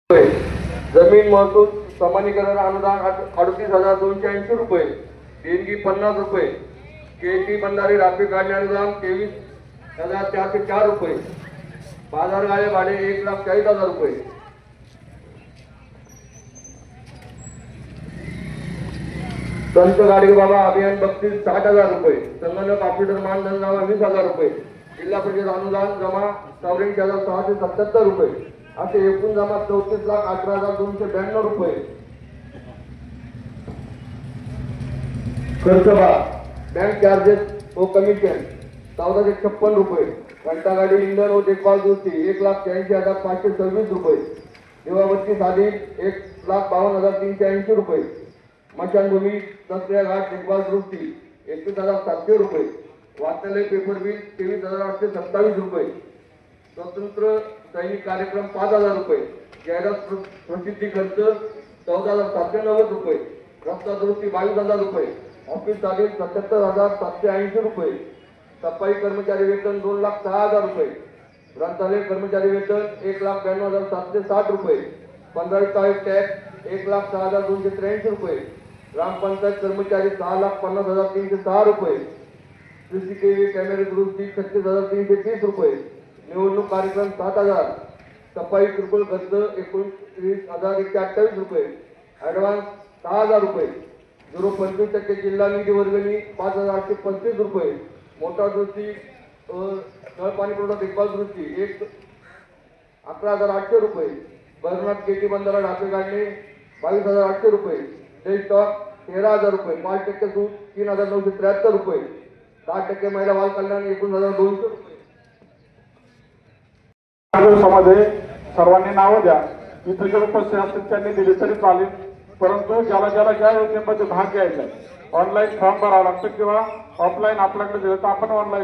जमीन महसूल समानीकरण अनुदान 38,280 रुपये, देणगी 50 रुपये, केटी बंधारे राखी काढणे अनुदान 23,404 रुपये, बाजार गाळे भाडे 1,40,000 रुपये, संत गाडगे बाबा अभियान बक्षीस 60,000 रुपये, संगणक ऑपरेटर मानधन जमा 20,000 रुपये, जिल्हा परिषद अनुदान जमा 84,677 रुपये, असे एकूण जमा 34,18,292 रुपये। खर्च बँक चार्जेस व कमिशन 1456 रुपये, घंटा गाडी इंधन व देखभाल दुरुस्ती 1,83,526 रुपये, दिवाबत्ती साधी 1,52,380 रुपये, स्मशानभूमी दसऱ्या घाट देखभाल दुरुस्ती 21,700 रुपये, वाचनालय पेपर बिल 23,827 रुपये, स्वतंत्र सैनिक कार्यक्रम 5,000 रुपये, जाहिरात प्रसिद्धी खर्च 14,790 रुपये, रस्ता दुरुस्ती 22,000 रुपये, ऑफिस चार्जेस 77,780 रुपये, सफाई कर्मचारी वेतन 2,06,000 रुपये, ग्रंथालय कर्मचारी वेतन 1,92,760 रुपये, 15 टॅक्स 1,06,283 रुपये, ग्रामपंचायत कर्मचारी 6,50,306 रुपये, सीसीटीव्ही कॅमेरे दुरुस्ती 36,330 रुपये, निवडणूक कार्यक्रम 7,000, सफाई किरकोळ खर्च 19,128 रुपये, ऍडव्हान्स 6,000 रुपये, 0.25% जिल्हा निधी वर्गणी 5,835 रुपये, मोटार दुरुस्ती नळ पाणी पुरवठा देखभाल दुरुस्ती 11,800 रुपये, भरनाथ केटी बंधारा ढापे काढणे 22,800 रुपये, स्टॉक 13,000 रुपये, 5% सूट 3,973 रुपये, 10% महिला बाल कल्याण 19,200 रुपये। दिवसामध्ये सर्वांनी नावं द्या, इथे जर उपस्थित असतील त्यांनी दिली तरी चालेल, परंतु ज्याला ज्या योजनेमध्ये भाग घ्यायचा ऑनलाईन फॉर्म भरावा लागतो किंवा ऑफलाईन आपल्याकडे दिलं तर आपण ऑनलाईन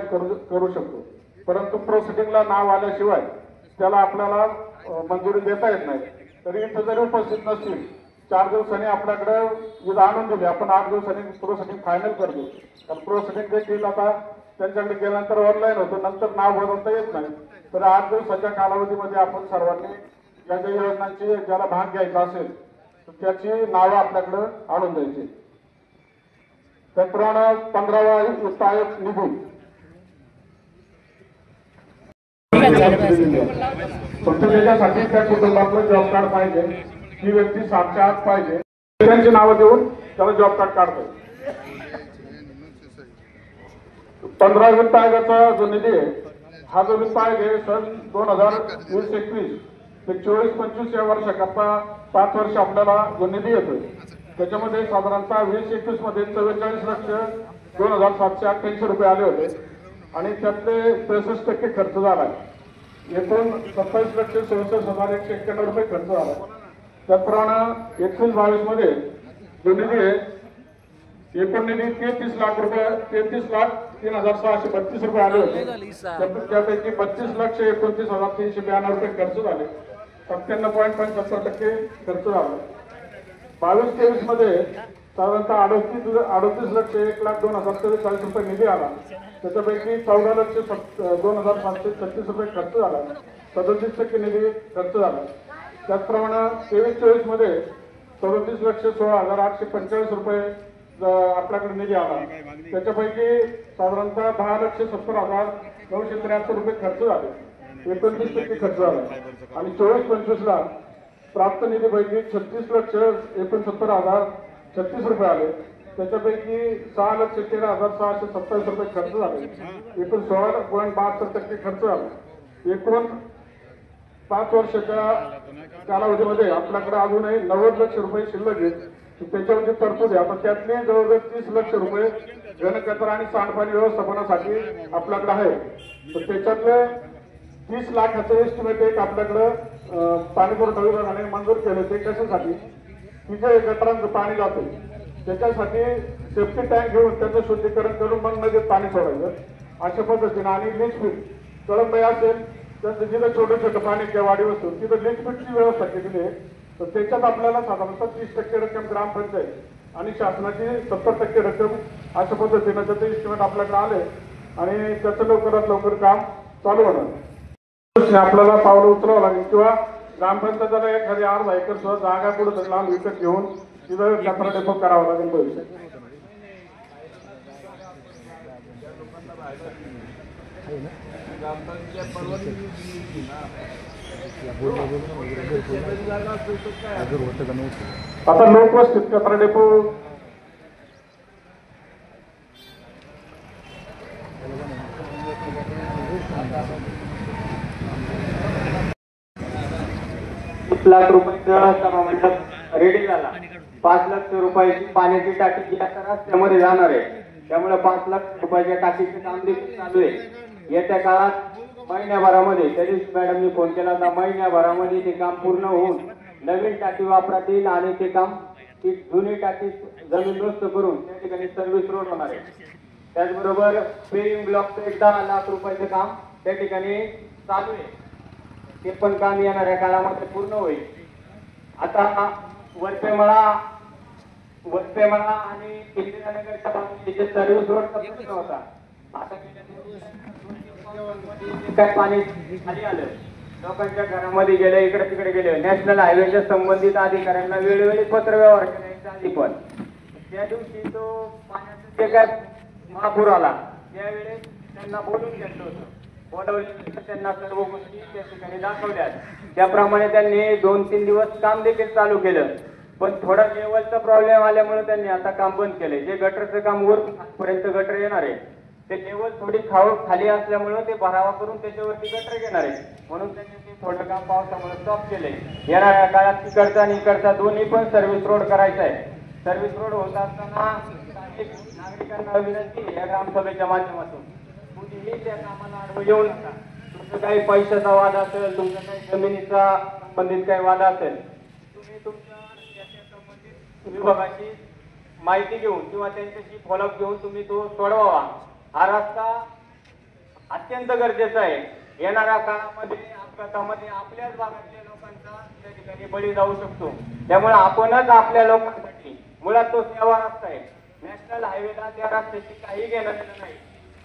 करू शकतो, परंतु प्रोसिडिंगला नाव आल्याशिवाय त्याला आपल्याला मंजुरी देता येत नाही। तरी इथे जरी उपस्थित नसतील 4 दिवसांनी आपल्याकडे इथं आणून दिली, आपण 8 दिवसांनी प्रोसिडिंग फायनल करतो, तर प्रोसिडिंग देखील आता त्यांच्याकडे गेल्यानंतर ऑनलाईन होतं, नंतर नाव भरवता येत नाही, तर 8 दिवसाच्या कालावधीमध्ये आपण सर्वांनी ज्या ज्या योजनांची ज्याला भाग घ्यायचा असेल तर त्याची नावं आपल्याकडे आणून द्यायची। त्याप्रमाणे 15वा वित्त आयोग निधी फक्त त्याच्यासाठी त्या कुटुंबातलं जॉब कार्ड पाहिजे, ही व्यक्ती 7च्या आत पाहिजे, त्यांची नावं देऊन त्याला जॉब कार्ड काढतो। 15 वित्त आयोगाचा जो निधी आहे हा जो वित्त आयोग आहे सन 2020-21 ते 24-25 या वर्षाकरता 5 वर्ष आपल्याला जो निधी येतोय त्याच्यामध्ये साधारणतः 20-21 मध्ये 44,02,788 रुपये आले होते आणि त्यातले 63% खर्च झाला, एकूण 27,67,191 रुपये खर्च झाला। त्याप्रमाणे 21-22 मध्ये जो निधी आहे एकूण निधी 33 लाख रुपये 33,03,632 रुपये आले होते, त्यापैकी 32,29,392 रुपये खर्च झाले, 97.75% खर्च झाला। 22-23 मध्ये साधारणतः 38,01,02,044 रुपये निधी आला, त्याच्यापैकी 14,02,736 रुपये खर्च झाला, 37% निधी खर्च झाला। त्याचप्रमाणे 23-24 मध्ये 37,16,845 रुपये आपल्याकडे निधी आला, त्याच्यापैकी साधारणतः 10,70,973 रुपये खर्च झाले, 29% खर्च झाला आणि 24-25 ला प्राप्त निधीपैकी 36,69,36 रुपये आले, त्याच्यापैकी 6,13,627 रुपये खर्च झाले, एकूण 16.72% खर्च झाला। एकूण 5 वर्षाच्या कालावधीमध्ये आपल्याकडे अजूनही 90 लक्ष रुपये शिल्लक आहेत, त्याच्यावरची तरतूद आहे। आता त्यातले जवळजवळ 30 लक्ष रुपये घनकचरा आणि सांडपाणी व्यवस्थापनासाठी आपल्याकडे आहे, तर त्याच्यातले 30 लाखाचं एस्टिमेट एक आपल्याकडे पाणी पुरवठा विभागाने मंजूर केले, ते कशासाठी की जे गटारांचं पाणी जातं त्याच्यासाठी सेफ्टी टँक घेऊन त्याचं शुद्धीकरण करून मग नदीत पाणी सोडायचं अशा पद्धतीने, आणि लीच फीट कळंबाई असेल तर जिथं छोटं छोटं पाणी किंवा वाढीव असतो तिथं लीच फीटची व्यवस्था केलेली आहे, तर त्याच्यात आपल्याला साधारणतः 30% रक्कम ग्रामपंचायत आणि शासनाची 70% रक्कम अशा पद्धतीनं त्याचं एस्टिमेट आपल्याकडे आले आणि त्याचं लवकरात लवकर काम चालू होणार। आपल्याला पावलं उचलावं लागेल किंवा ग्रामपंचायतीला एखादी अर्धा एकर सुद्धा जागा कुठं लांब विकत घेऊन तिथं कचरा डेपो करावा लागेल भविष्यात. आता लोकवस्तीत कचरा डेपो लाख रुपयाचा सभामंडप रेडी झाला. 5 लाख रुपयाची पाण्याची टाकी जी आता रस्त्यामध्ये जाणार आहे, त्यामुळे 5 लाख रुपयाच्या टाकीचे काम देखील चालू आहे. येत्या काळात महिन्याभरामध्ये तरी मॅडमनी फोन केला होता, महिन्याभरामध्ये ते काम पूर्ण होऊन नवीन टाकी वापरात येईल आणि ते काम ती जुनी टाकी जमीनदोस्त करून त्या ठिकाणी सर्व्हिस रोड होणार आहे. त्याचबरोबर पेविंग ब्लॉकचं 10 लाख रुपयाचं काम त्या ठिकाणी चालू आहे. ते पण काम येणाऱ्या काळामध्ये पूर्ण होईल. आता वरपेमळा आणि इंदिरानगरच्या बाजूने सर्व्हिस रोडचा प्रश्न होता. आता काय पाणी खाली आलं, लोकांच्या घरामध्ये गेले, इकडे तिकडे गेले. नॅशनल हायवेच्या संबंधित अधिकाऱ्यांना वेळोवेळी पत्र व्यवहार करायच्या आधी पण त्या दिवशी तो पाण्याचा जे काय महापूर आला त्यावेळेस त्यांना बोलून घेतलं होतं. बोलवले त्यांना सर्व गोष्टी त्या ठिकाणी दाखवल्या. त्याप्रमाणे त्यांनी 2-3 दिवस काम देखील चालू केलं, पण थोडा लेवलचा प्रॉब्लेम आल्यामुळे त्यांनी आता काम बंद केले. जे गटरचं काम वरपर्यंत गटर येणार आहे ते लेवल थोडी खाली असल्यामुळे ते भरावा करून त्याच्यावरती गटर घेणार आहे, म्हणून त्यांनी ते थोडं काम पावसामुळे स्टॉप केलंय. येणाऱ्या काळात तिकडचा आणि इकडचा दोन्ही पण सर्व्हिस रोड करायचा आहे. सर्व्हिस रोड होत असताना नागरिकांना विनंती आहे या ग्रामसभेच्या माध्यमातून, कुठेही त्या कामाला आडवं येऊ नका. तुमचं काही पैशाचा वाद असेल, तुमचा काही जमिनीचा संबंधित काही वाद असेल, तुम्ही तुमच्या संबंधित विभागाची माहिती घेऊन किंवा त्यांच्याशी फॉलोअप घेऊन तुम्ही तो सोडवावा. हा रस्ता अत्यंत गरजेचा आहे. येणाऱ्या काळामध्ये अपघातामध्ये आपल्याच भागातल्या लोकांचा त्या ठिकाणी बळी जाऊ शकतो. त्यामुळे आपणच आपल्या लोकांसाठी, मुळात तो सेवा रस्ता आहे. नॅशनल हायवेला त्या रस्त्याची काही घेणं देणं नाही.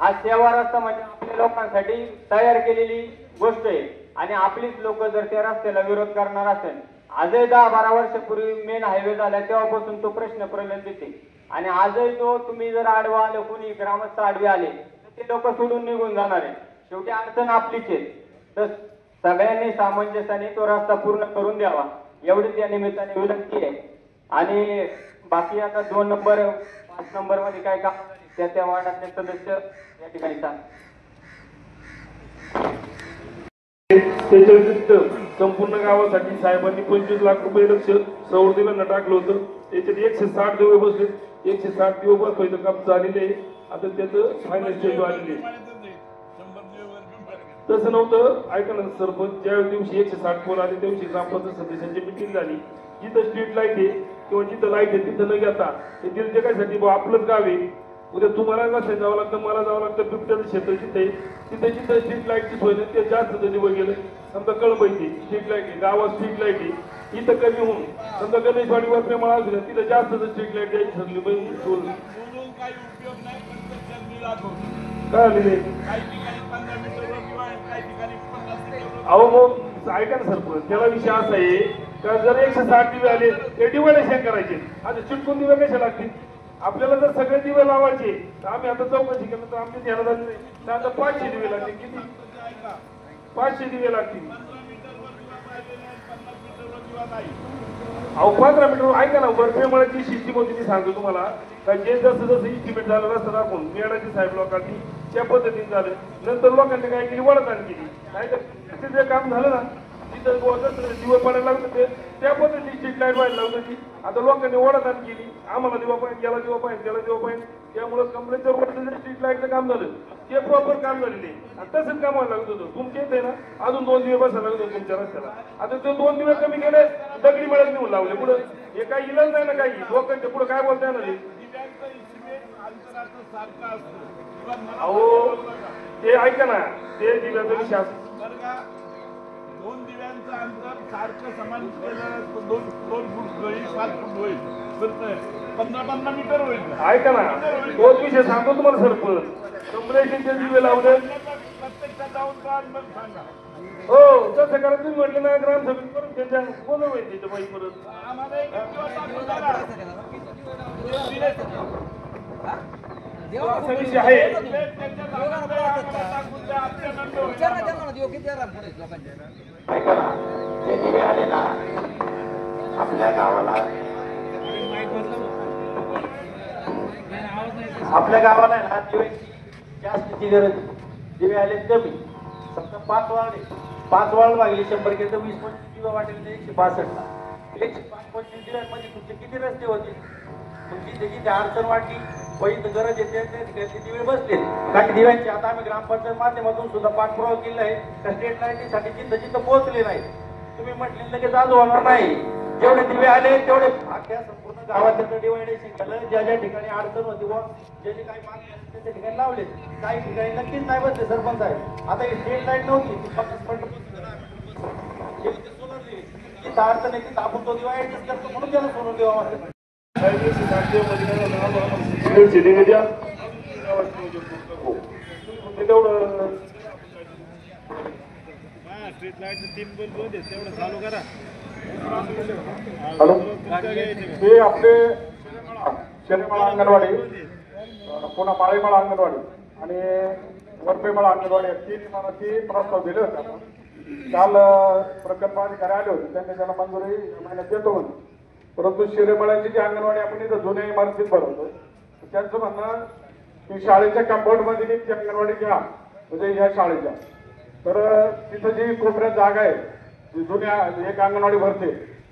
हा सेवा रस्ता म्हणजे आपल्या लोकांसाठी तयार केलेली गोष्ट आहे आणि आपलीच लोक जर त्या रस्त्याला विरोध करणार असेल, आजही 10-12 वर्षापूर्वी मेन हायवे झाला तेव्हापासून तो प्रश्न प्रलंबित आहे आणि आजही तो तुम्ही जर आडवा आले, कोणी ग्रामस्थ आडवे आले तर ते लोक सोडून निघून जाणार आहे. शेवटी अडचण आपलीच आहे. तर सगळ्यांनी सामंजस्याने तो रस्ता पूर्ण करून द्यावा एवढीच या निमित्ताने विनंती आहे. आणि बाकी आता 2 नंबर 5 नंबर मध्ये काय काम त्या वार्डातले सदस्य या ठिकाणी सांग. त्याच्या व्यतिरिक्त संपूर्ण गावासाठी साहेबांनी 25 लाख रुपये लक्ष सौर दिव्यांना टाकलं होतं. त्याच्यात 160 दिवे बसले. 160 दिवे बसवायचं काम झालेलं आहे. आता त्याचं फायनल स्टेज आलेली आहे. तसं नव्हतं. ऐका ना सरपंच, ज्या दिवशी 160 फोन आले त्या दिवशी ग्रामपंचायत सदस्यांची मिटिंग झाली. जिथं स्ट्रीट लाईट आहे किंवा जिथं लाईट आहे तिथं न घेता हे दिलते कायसाठी आपलंच गाव आहे. उद्या तुम्हाला कसं जावं लागतं, मला जावं लागतं. बिबट्याचं क्षेत्र जिथे तिथे जिथं स्ट्रीट लाईटची सोय नाही ते जास्त दिवस गेले. समजा कळंबईची स्ट्रीट लाईट आहे, गावात स्ट्रीट लाईट आहे, इथं कमी होऊन समजा गणेशवाडीवर प्रेमाळा असू द्या तिथं जास्त स्ट्रीट लाईट द्यायची ठरली पाहिजे. काय आलेले अहो मग ऐका ना सरपंच, त्याला विषय असा आहे का जर 160 दिवे आले ते डिव्हायडेशन करायचे. आता चिटकून दिवे कशा लागतील? आपल्याला जर सगळे दिवे लावायचे तर आम्ही आता चौकशी केलं तर आमच्या ध्यानात आले नाही. तर आता 500 दिवे लागतील. किती? 500 दिवे लागतील. अहो 15 मीटर ऐका ना. बर्फेमुळेची सिस्टीम होती ती सांगतो तुम्हाला का जे जसं जसं इस्टिमेट झालं रस्ता दाखवून मेडाची साहेब लोकांनी त्या पद्धतीने झालं. नंतर लोकांनी काय केली, वडताण केली. नाही तर जे काम झालं ना तिथं दिवं पडायला लागतं त्या पद्धतीने स्ट्रीट लाईट व्हायला लागत होती. आता लोकांनी वडताण केली. आम्हाला दिवा पाहिजे, याला दिवा पाहिजे, त्याला दिवा पाहिजे. त्यामुळे कंपनीच्या वरचं स्ट्रीट लाईटचं काम झालं ते प्रॉपर काम झालेले. तसंच काम व्हायला लागत होतं. तुमच्या इथे ना अजून 2 दिवे बसायला लागत होते तुमच्या रस्त्याला. आता ते 2 दिवे कमी केले, दगडी मळत नेऊन लावले. पुढे हे काही इलाज नाही ना. काही लोकांच्या पुढे काय बोलता येणार? अहो ते ऐका ना, ते दिव्याचा विषय 2 दिव्यांचं अंतर सारखं समान केलं 2 फूट होईल, 5 फूट होईल, 15 मीटर होईल. ऐका ना, तोच विषय सांगतो तुम्हाला सरपंच. कमरेशनचे दिवे लावले प्रत्यक्षात जाऊन का मग सांगा. हो तसं करा तुम्ही म्हटलं ना ग्रामसभेत करून त्यांच्या बोलव तिथं बाई परत आम्हाला एक दिवस दाखवून द्या. असा विषय आहे. त्यांच्या गावाला आम्हाला दाखवून द्या. आपल्या नंतर होईल. ऐका ना ते दिवे आले ना आपल्या गावाला आहे ना दिव्याची जास्तीची गरज आहे. दिवे आले कमी समजा 5 वाळ मागले 100 केलं तर 20-25 दिवे वाटेल तर 162ला 125 दिव्यांमध्ये तुमचे किती रस्ते होते. तुमची त्याची अडचण वाटली पहिली गरज येते त्या ठिकाणी दिवे बसले काही दिव्यांची. आता आम्ही ग्रामपंचायत माध्यमातून सुद्धा पाठपुरावा केला आहे त्या स्टेट लाईटीसाठी जिथं पोहोचले नाही. तुम्ही म्हटले लगेच आज होणार नाही. जेवढे दिवे आले तेवढे अख्ख्या संपूर्ण गावात त्याचं डिवायडेशन केलं. ज्या ज्या ठिकाणी अडचण होती व ज्याची काही मागणी असते त्या ठिकाणी लावले. काही ठिकाणी नक्कीच नाही बसले सरपंच आहे. आता ही स्टेट लाईट नव्हती ती फक्त जिथं अडचण आहे तिथं आपण तो दिवा ऍडजस्ट करतो म्हणून त्याला सोडून देवा वाटतं. स्ट्रीट लाईट 3 बल्ब होते तेवढं चालू करा. हॅलो हे आपले शेरेमाळा अंगणवाडी पुन्हा माळेमाळा अंगणवाडी आणि वरपेमाळा अंगणवाडी 3 इमारती प्रस्ताव दिले होते आपण. काल प्रकल्प अधिकारी आले होते त्यांनी त्याला मंजुरी महिन्यात देतो म्हणून. परंतु शेरेमाळ्याची जी अंगणवाडी आपण इथं जुन्या इमारतीत भरवतो त्यांचं म्हणणं की शाळेच्या कंपाऊंडमध्ये ती अंगणवाडी घ्या म्हणजे ह्या शाळेच्या. तर तिथं जी कोपऱ्यात जागा आहे जी जुन्या एक अंगणवाडी भरते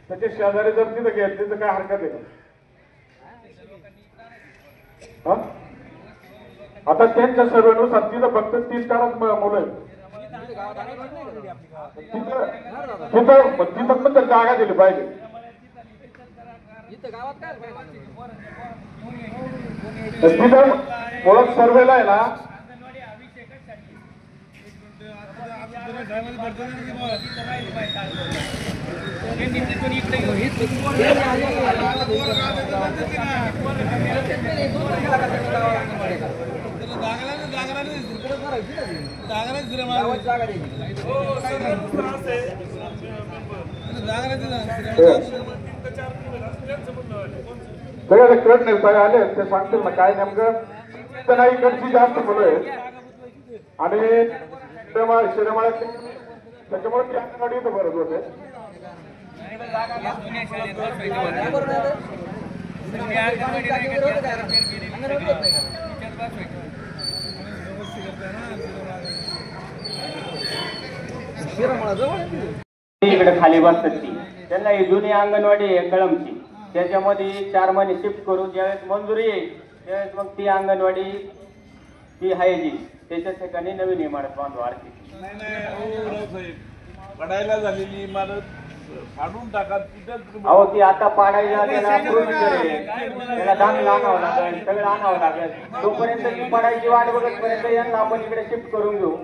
त्याच्या शेजारी जर तिथं घ्यायची तर काय हरकत आहे का? आता त्यांच्या सर्वेनुसार तिथं फक्त 3-4 मुलं आहेत. तिथं पण जागा दिली पाहिजे. तिथं मुलं सर्वेला आहे ना सगळ्या कळत नाही सगळे आले ते सांगतील ना काय नेमकं. नाही इकडची जास्त मुलं आहेत आणि शिरेमाळ्याची त्याच्यामुळे ती अंगणवाडी इथं भरत होते. इकडे खाली बसतात ती त्यांना ही जुनी अंगणवाडी आहे कळमची त्याच्यामध्ये 4 महिने शिफ्ट करून ज्यावेळेस मंजुरी येईल त्यावेळेस मग ती अंगणवाडी ती आहे जी त्याच्या ठिकाणी नवीन इमारत बांधू आर्थिक. पडायला झालेली इमारत फाडून टाका. अहो ती आता पाडायला त्याला त्याला धान्य आणावं लागेल सगळं आणावं लागेल. तोपर्यंत ती पडायची वाट बघत पर्यंत यांना आपण इकडे शिफ्ट करून घेऊ.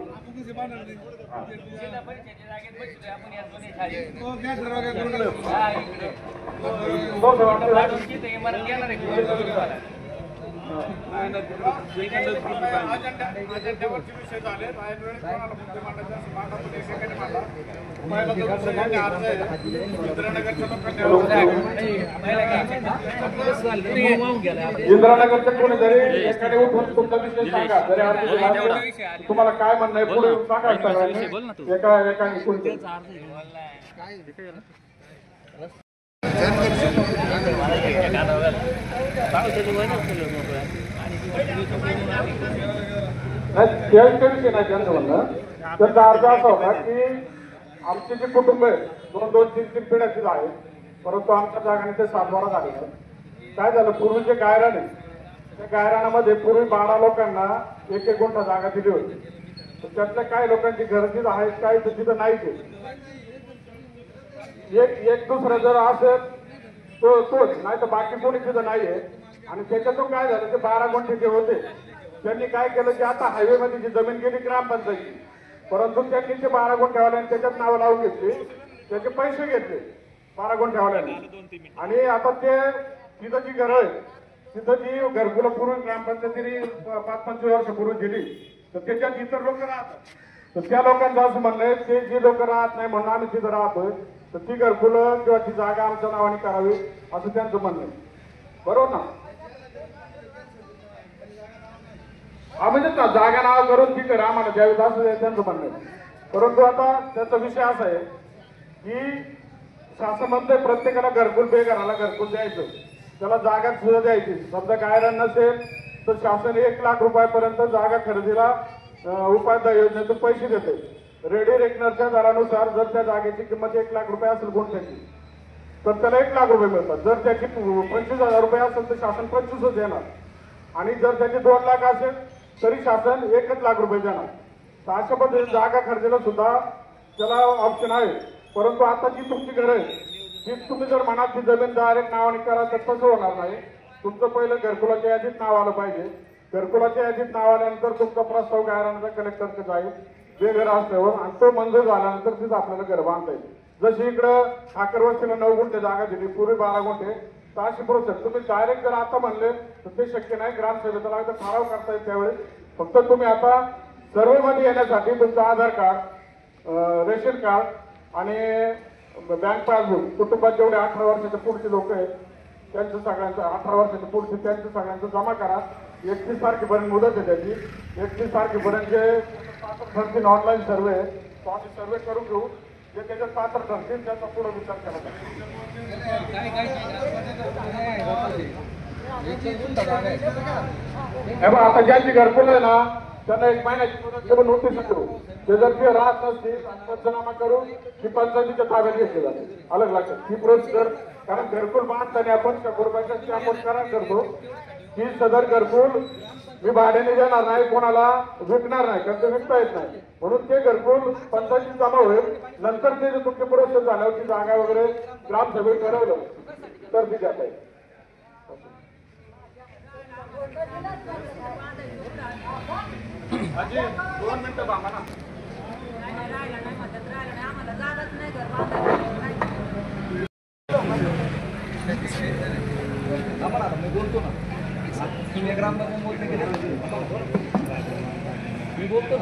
इंद्रानगरच्या कोणी जरी एखाद्या उठून तुमचा विषय सांगा जरी तुम्हाला काय म्हणणं आहे पुढे सांगा एकाने कोणते त्याविषयी नाही त्यांचं म्हणणं. त्यांचा अर्थ असा होता की आमचे जे कुटुंब आहे 2-3 पिढ्याचीच आहे परंतु आमच्या जागाने ते 7-12 झाले. काय झालं पूर्वीचे गायरान आहे त्या गायरानामध्ये पूर्वी 12 लोकांना 1-1 गुंठा जागा दिली होती. त्यातल्या काही लोकांची गरजेच आहेत काही तर तिथं नाहीच आहे. एक दुसरं जर असेल तोच नाही तर बाकी कोणी तिथं नाहीये. आणि त्याच्यातून काय झालं ते 12 गुंठे जे होते त्यांनी काय केलं की आता हायवे मध्ये जी जमीन गेली ग्रामपंचायतीची परंतु त्यांनी ते 12 गुंठेवाल्यांनी त्याच्यात नावं लावून घेतली त्याचे पैसे घेतले 12 गुंठेवाल्यांनी. आणि आता ते तिथं जी घर आहे तिथं जी घरकुलं पूर्वी ग्रामपंचायतीने 5-25 वर्षापूर्वी दिली तर त्याच्यात इतर लोक राहतात तर त्या लोकांचं असं म्हणणं आहे ते जी लोक राहत नाही म्हणून आम्ही तिथं राहतोय तर ती घरकुलं किंवा ती जागा आमच्या नावाने करावी असं त्यांचं म्हणणं आहे. बरोबर ना? म्हणजे जागा नाव करून ती करा आम्हाला द्यावी असं त्यांचं म्हणणं आहे. परंतु आता त्याचा विषय असा आहे की शासन म्हणतंय प्रत्येकाला घरकुल बेघराला घरकुल द्यायचं, त्याला जागा सुद्धा द्यायची. समजा गायरान नसेल तर शासन 1 लाख रुपयापर्यंत जागा खरेदीला उपाध्याय योजनेतून पैसे देते. रेडी रेकनरच्या दरानुसार जर त्या जागेची किंमत 1 लाख रुपये असेल गुंठ्याची तर त्याला 1 लाख रुपये मिळतात. जर त्याची 25,000 रुपये असेल तर शासन 25च देणार आणि जर त्याची 2 लाख असेल तरी शासन 1 लाख रुपये देणार. तर अशा पद्धतीने जागा खरेदीला सुद्धा त्याला ऑप्शन आहे. परंतु आता जी तुमची घर आहे ती तुम्ही जर म्हणाल ती जमीन डायरेक्ट नावाने करा तर तसं होणार नाही. तुमचं पहिलं घरकुलाच्या यादीत नाव आलं पाहिजे. घरकुलाच्या यादीत नाव आल्यानंतर तुमचा प्रस्ताव गायरानाचा कलेक्टरकडे जाईल बेघर असल्यावर आणि तो मंजूर झाल्यानंतर तिथं आपल्याला घर बांधता येईल. जशी इकडं ठाकरवस्तीला 9 गुंठे जागा दिली, पूर्वी 12 गुंठे, तर अशी प्रोसेस तुम्ही डायरेक्ट जर आता म्हणले तर ते शक्य नाही. ग्रामसभेचा लागतं ठराव करता येईल त्यावेळेस. फक्त तुम्ही आता सर्वेमध्ये येण्यासाठी तुमचं आधार कार्ड, रेशन कार्ड आणि बँक पासबुक, कुटुंबात जेवढे 18 वर्षाच्या पुढचे लोक आहेत त्यांचं सगळ्यांचं 18 वर्षाच्या पुढचे त्यांचं सगळ्यांचं जमा करा. 31 तारखेपर्यंत मुदत आहे त्याची. 31 तारखेपर्यंत जे ठरतील ऑनलाईन सर्वे तो आम्ही सर्वे करून घेऊ. जे त्याच्यात पात्र ठरतील त्याचा पुढे विचार केला जाईल. आता ज्यांची घरकुल आहे ना त्यांना 1 महिन्याची मुदत नोटीस करू. ते जर ते राहत नसतील पंचनामा करून ही पंचायतीच्या ताब्यात घेतली जाते. अलग लक्षात ही प्रोसिजर. कारण घरकुल बांधताना आपण 100 रुपयाचा स्टॅम्प करार करतो की सदर घरकुल मी भाड्याने देणार नाही, कोणाला विकणार नाही, कारण ते विकता येत नाही. म्हणून ते घरकुल पंचायतीत जमा होईल. नंतर ते तुमचे प्रोसेस झाल्यावर ती जागा वगैरे ग्रामसभेत ठरवलं तर ती देता येईल. अजी 2 मिनिटं बाबा ना.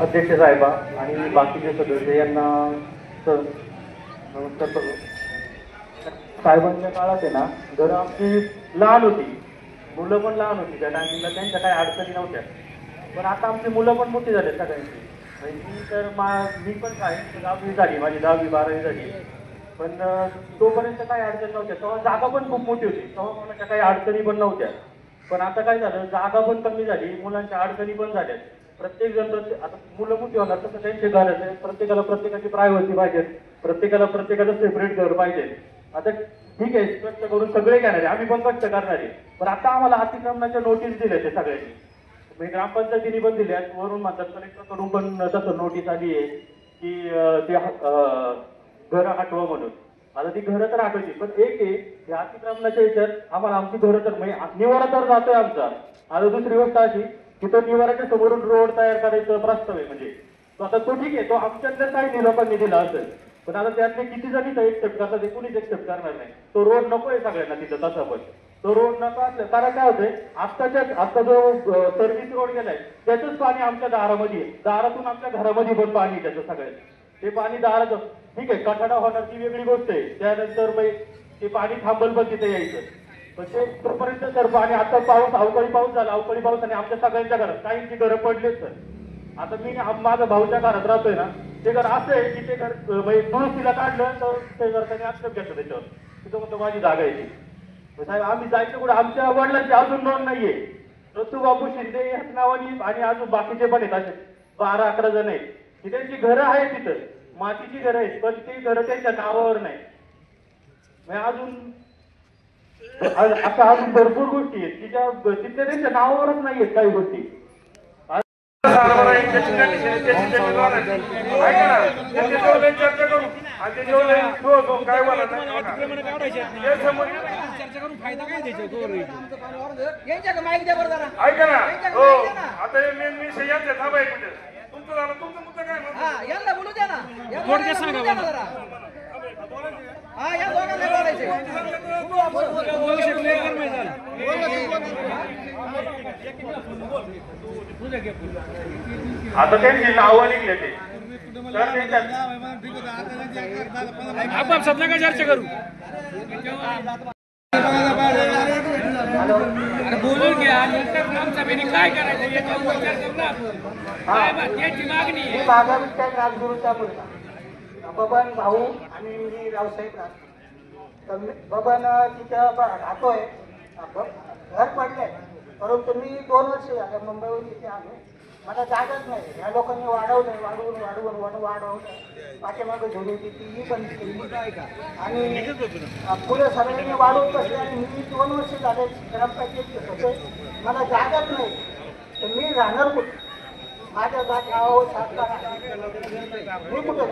अध्यक्ष साहेबा आणि बाकीचे सदस्य यांना नमस्कार करतो. साहेबांच्या काळात आहे ना घर आमची लहान होती, मुलं पण लहान होती त्या टायमिंगला, त्यांच्या काही अडचणी नव्हत्या. पण आता आमची मुलं पण मोठी झाली सगळ्यांची. मी तर मी पण काय 10वी झाली, माझी 10वी 12वी झाली. पण तोपर्यंत काही अडचण नव्हत्या. तेव्हा जागा पण खूप मोठी होती, तेव्हा कोणाच्या काही अडचणी पण नव्हत्या. पण आता काय झालं, जागा पण कमी झाली, मुलांच्या अडचणी पण झाल्या. प्रत्येक जण आता मुलं मोठी होणार तसं त्यांचे घर आहे, प्रत्येकाला प्रत्येकाची प्रायव्हसी पाहिजे, प्रत्येकाचं सेपरेट घर पाहिजे. आता ठीक आहे कष्ट करून सगळे घेणारे, आम्ही पण कष्ट करणारे. पण आता आम्हाला अतिक्रमणाच्या नोटीस दिल्या ते सगळ्यांनी, म्हणजे ग्रामपंचायतीने पण दिल्या, वरून म्हणतात कलेक्टरकडून पण तसं नोटीस आली आहे की ते घरं हटवा म्हणून. आता ती घरं तर हटवायची, पण एक आहे त्या अतिक्रमणाच्या याच्यात आम्हाला आमची घरं तर निवारा तर जातोय आमचा. आता दुसरी गोष्ट अशी की तो निवाराच्या समोरून रोड तयार करायचा प्रस्ताव आहे, म्हणजे तो आता तो ठीक आहे, तो आमच्यातल्या काही लोकांनी दिला असेल. पण आता त्यातले किती जणी एक्सेप्ट करतात, कोणीच एक्सेप्ट करणार नाही. तो रोड नकोय सगळ्यांना तिथं तसा. पण तो रोड नको असलं कारण काय होतंय, आता जो सर्व्हिस रोड गेलाय त्याचंच पाणी आमच्या दारामध्ये आहे. दारातून आमच्या घरामध्ये पण पाणी आहे त्याचं सगळ्यात. ते पाणी दारात ठीक आहे, कठाडा होणार ती वेगळी गोष्ट आहे. त्यानंतर ते पाणी थांबल पण तिथे यायचं. पण ते तोपर्यंत सर पाणी आता पाऊस अवकाळी पाऊस झाला, अवकाळी पावसाने आमच्या सगळ्यांच्या घरात काहींची घरं पडलेच सर. आता मी माझ्या भाऊच्या घरात राहतोय ना, ते घर असं आहे की ते घर दुरुस्तीला काढलं तर ते घर त्यांनी आक्षेप घेतलं त्याच्यावर, तिथं म्हणतो माझी जागा आहे ती. साहेब आम्ही जायचं कुठं, आमच्या वडिलांची अजून नोंद नाहीये. ऋतुबाबू शिंदे ह्याच नावाने आणि अजून बाकीचे पण आहेत, असे 12-11 जण आहेत की त्यांची घरं आहेत तिथं, मातीची घरं आहेत, पण ती घरं त्यांच्या नावावर नाही. अजून अशा अजून भरपूर गोष्टी आहेत की तिथे त्यांच्या नावावरच नाही आहेत काही गोष्टी. काय बोला ऐका ना, हो आता मेन विषय यांचा थांबा एक मिनिट. तुमचं झालं, तुमचा मुद्दा काय म्हणतो यांना बोलू द्या ना, थोडक्यात सांगा जरा. हा या दोघांना बोलायचे. आता त्यांची नावं निघले ते आपण सध्या काय चर्चा करू बोलून घ्या नंतर ग्रामसभेने काय करायचं याच्यावर विचार करू ना काय त्याची मागणी आहे. भागाविषयी राजगुरूचा मुलगा बबन भाऊ आणि मी रावसाहेब बबन तिथं राहतोय घर पडले परंतु मी 2 वर्ष झालं मुंबईहून इथे आलो मला जागाच नाही ह्या लोकांनी वाढवलं पाठीमागं झोडी होती ती बंद केली आणि पुढे सगळ्यांनी वाढवून बसले आणि मी 2 वर्ष झाले ग्रामपंचायत होते मला जागाच नाही तर मी राहणार कुठे माझ्या जागा मी कुठे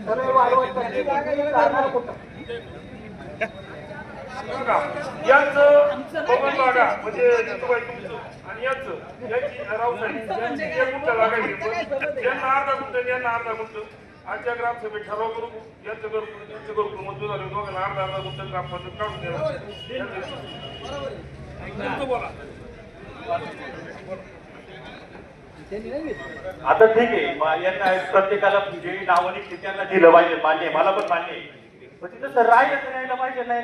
सगळे वाढवत बसले राहणार कुठं यांचं बबन बागा म्हणजे जितूबाई तुमचं आणि यांचं यांची रावसाहेब हे कुठं लागायचे यांना अर्धा गुंठ यांना अर्धा गुंठ आजच्या ग्रामसभेत ठराव करू यांचं घरकुल मंजूर झाले दोघांना अर्धा गुंठ ग्रामपंचायत काढून द्यायला बोला. आता ठीक आहे यांना प्रत्येकाला जे नावं निघते त्यांना दिलं पाहिजे मान्य आहे मला पण मान्य आहे पण तिथं सर राय यायला पाहिजे नाही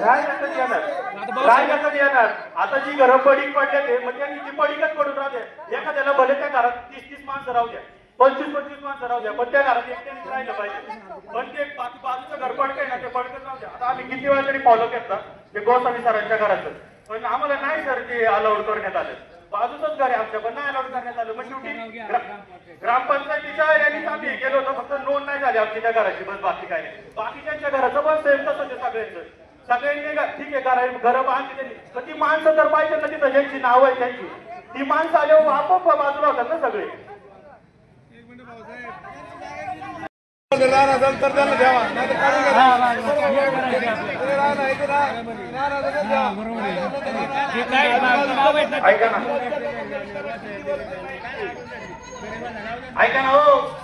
राय कधी येणार आता जी घरं पडीक पडले ते म्हणजे ती पडीकच पडून राहू द्या एखाद्याला भले त्या घरात 30-30 माणसं राहू द्या 25-25 माणसं राहू द्या पण त्या घरात एकट्यानेच राहिलं पाहिजे पण ते बाकी बाजूचं घर पडकंय ना ते पडकच राहू द्या. आता आम्ही किती वेळा तरी फॉलो केलं ते गोस्वामी सरांच्या घराचं पण आम्हाला नाही सर ते अलाउड करण्यात आलं बाजूचंच घर आहे आमच्या पण नाही अलाउड करण्यात आलं पण शेवटी ग्रामपंचायतीच्या यांनी आम्ही हे केलं होतं फक्त नोंद नाही झाली आमच्या त्या घराची बस बाकी काय नाही बाकीच्या घराचं बस सेम तसंच सगळ्यांचं सगळ्यांनी ठीक आहे घरं बांधली त्यांनी पण ती माणसं तर पाहिजे ना तिथं ज्यांची नावं आहे त्यांची ती माणसं आल्यावर आपोआप बाजूला होतात ना सगळे तर त्याला द्यावा ऐका ना हो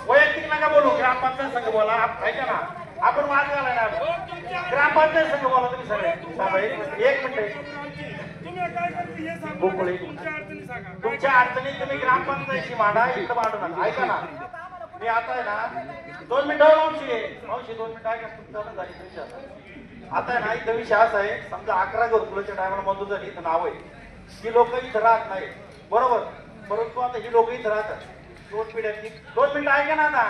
वैयक्तिक नका बोलू ग्रामपंचायत संघ बोला ऐका ना आपण वाद घालाय ना ग्रामपंचायत संघ बोला तुम्ही सगळे एक मिनिट तुमच्या अडचणी तुम्ही ग्रामपंचायतची मांडा इथं मांडू नका ऐका ना मी आता आहे ना 2 मिनिटं मावशी 2 मिनिटं ऐका तुमचं झाली तुमच्या आता आहे ना इथं विषय असा आहे समजा 11 घरकुलाच्या टायमाला मंजूर झाली इथं नाव आहे ही लोक इथं राहत नाही बरोबर परंतु आता ही लोक इथं राहतात 2 पिढ्यांनी 2 मिनिटं ऐका ना आता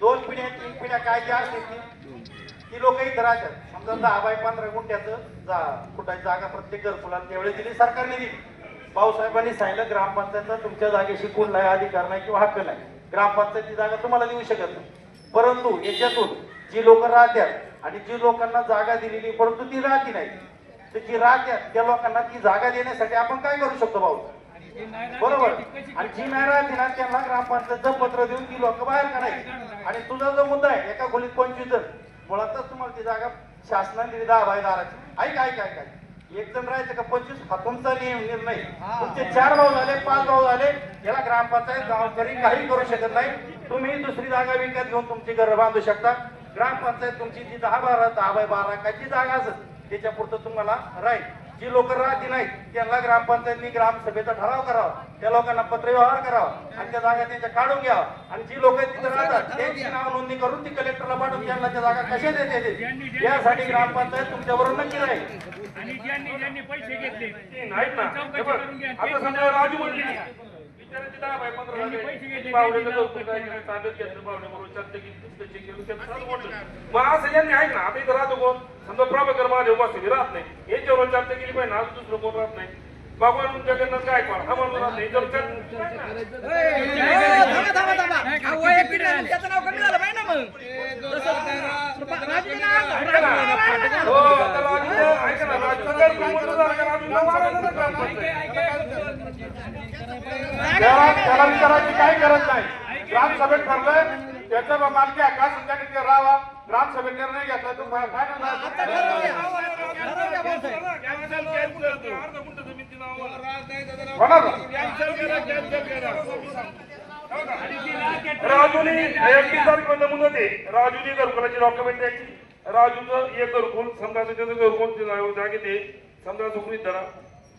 2 पिढ्या 3 पिढ्या काय जे असतील ती लोक इथं राहतात समजा 10 बाय 15 गुंठ्याचं फुटाची जागा प्रत्येक घरकुलाला त्यावेळेस दिली सरकारने दिली भाऊसाहेबांनी सांगितलं ग्रामपंचायतचा तुमच्या जागेशी कुठलाही अधिकार नाही किंवा हक्क नाही ग्रामपंचायतची जागा तुम्हाला देऊ शकत नाही परंतु याच्यातून जी लोक राहतात आणि जी लोकांना जागा दिलेली परंतु ती राहती नाही तर जी राहतात त्या लोकांना ती जागा देण्यासाठी आपण काय करू शकतो भाऊ बरोबर आणि जी नाही राहते ना त्यांना ग्रामपंचायतचं पत्र देऊन ती लोक बाहेर काढायची आणि तुझा जो मुद्दा आहे एका खोलीत 25 जण मुळातच तुम्हाला ती जागा शासनाने दिली 10 बाय 10ची ऐक एक जण राहायचं का 25 हा तुमचा निर्णय तुमचे 4 भाऊ झाले 5 भाऊ झाले याला ग्रामपंचायत गावकरी काही करू शकत नाही तुम्ही दुसरी जागा विकत घेऊन तुमची घरं बांधू शकता ग्रामपंचायत तुमची जी 10 बाय 12 काची जागा असेल त्याच्या पुरतं तुम्हाला राहील जी लोक राहती नाही त्यांना ग्रामपंचायतनी ग्रामसभेचा ठराव करावा त्या लोकांना पत्रव्यवहार करावा आणि त्या जागा त्यांच्या काढून घ्यावा आणि जी लोक तिथे राहतात त्यांची नाव नोंदणी करून ती कलेक्टरला पाठवून त्यांना त्या जागा कशा देते यासाठी ग्रामपंचायत तुमच्याबरोबर नक्की राहील आणि ज्यांनी पैसे घेतले नाहीत ना आता समजा राजू म्हणली विचारायची 10 बाय 15 बावडे ताब्यात घेतलं बावड्याबरोबर चर्चा केली मग असं यांनी ऐक ना आता इथं राहतो कोण समजा प्रभाकर महादेव बसले राहत नाही याच्यावर चर्चा केली पाहिजे आज दुसरं कोण राहत नाही भगवान जगन्नाथ गायकवाड हा म्हणून राहत नाही त्याचं नाव कमी झालं पाहिजे ना त्याला विचारायची काही गरज नाही ग्रामसभेत ठरलंय त्याचा मालकी हक्का तुमच्या राहावा ग्रामसभेत निर्णय घेतला तो राजूने 31 तारखेला नमूद होते राजूने घरकुलाची डॉक्युमेंट द्यायची राजूचं एक घरकुल समजा त्याचं घरकुल जागेत समजा सुखरीत धरा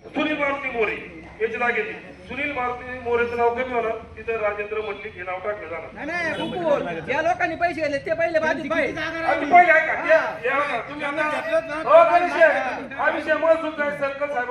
सुनील मारुती मोरे याची जागेत सुनील मारुती मोरेचं नाव कमी होणार तिथं राजेंद्र मंडलिक हे नाव टाकलं जाणार. नाही कुकून ज्या लोकांनी पैसे गेले ते पहिले बाधित पाहिजे. आता पहिले ऐका तुम्ही आता हो गणेश हा विषय महसूल सर्कल साहेब